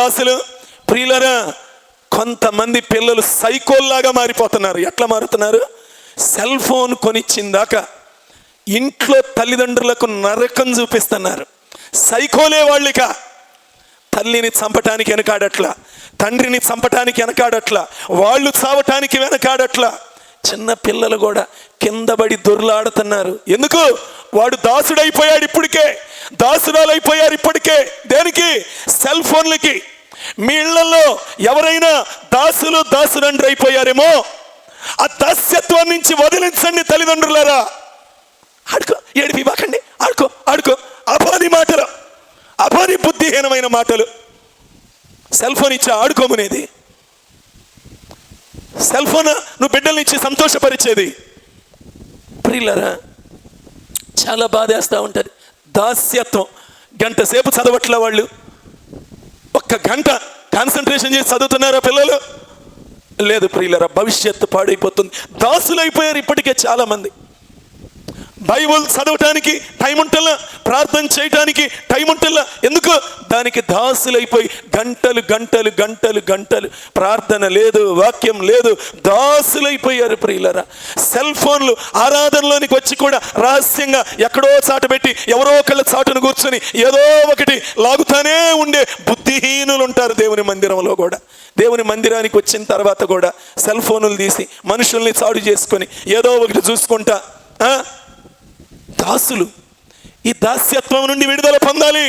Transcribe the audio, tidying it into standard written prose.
దాసులు? ప్రియులరా, కొంతమంది పిల్లలు సైకోల్లాగా మారిపోతున్నారు. ఎట్లా మారుతున్నారు? సెల్ ఫోన్ కొనిచ్చిందాక ఇంట్లో తల్లిదండ్రులకు నరకం చూపిస్తున్నారు. సైకోలే వాళ్ళిక. తల్లిని చంపటానికి వెనకాడట్లా, తండ్రిని చంపటానికి వెనకాడట్లా, వాళ్ళు చావటానికి వెనకాడట్లా. చిన్న పిల్లలు కూడా కిందబడి దొర్లాడుతున్నారు. ఎందుకు? వాడు దాసుడైపోయాడు ఇప్పటికే, దాసురాలైపోయారు ఇప్పటికే. దేనికి? సెల్ ఫోన్లకి. మీ ఇళ్లలో ఎవరైనా దాసురండ్రి అయిపోయారేమో, ఆ దాస్యత్వం నుంచి వదిలించండి తల్లిదండ్రులారా. ఆడుకో, ఏడిపి బాకండి, ఆడుకో ఆడుకో. అపాని మాటలు, అపాని బుద్ధిహీనమైన మాటలు. సెల్ ఫోన్ ఇచ్చి ఆడుకోమనేది? సెల్ ఫోన్ నువ్వు బిడ్డల్ని ఇచ్చి సంతోషపరిచేది? ప్రియులరా, చాలా బాధేస్తూ ఉంటుంది. దాస్యత్వం. గంట సేపు చదవట్ల వాళ్ళు. ఒక్క గంట కాన్సన్ట్రేషన్ చేసి చదువుతున్నారా పిల్లలు? లేదు ప్రియులరా, భవిష్యత్తు పాడైపోతుంది. దాసులైపోయారు ఇప్పటికే చాలామంది. బైబుల్ చదవటానికి టైం ఉంటల్లా, ప్రార్థన చేయటానికి టైం ఉంటల్లా. ఎందుకు? దానికి దాసులైపోయి గంటలు గంటలు గంటలు గంటలు ప్రార్థన లేదు, వాక్యం లేదు, దాసులైపోయారు ప్రియులరా. సెల్ ఫోన్లు ఆరాధనలోనికి వచ్చి కూడా రహస్యంగా ఎక్కడో చాటు పెట్టి ఎవరో ఒకళ్ళ చాటును కూర్చొని ఏదో ఒకటి లాగుతానే ఉండే బుద్ధిహీనులు ఉంటారు దేవుని మందిరంలో కూడా. దేవుని మందిరానికి వచ్చిన తర్వాత కూడా సెల్ ఫోన్లు తీసి మనుషుల్ని చాటు చేసుకొని ఏదో ఒకటి చూసుకుంటా. దాసులు. ఈ దాస్యత్వం నుండి విడుదల పొందాలి.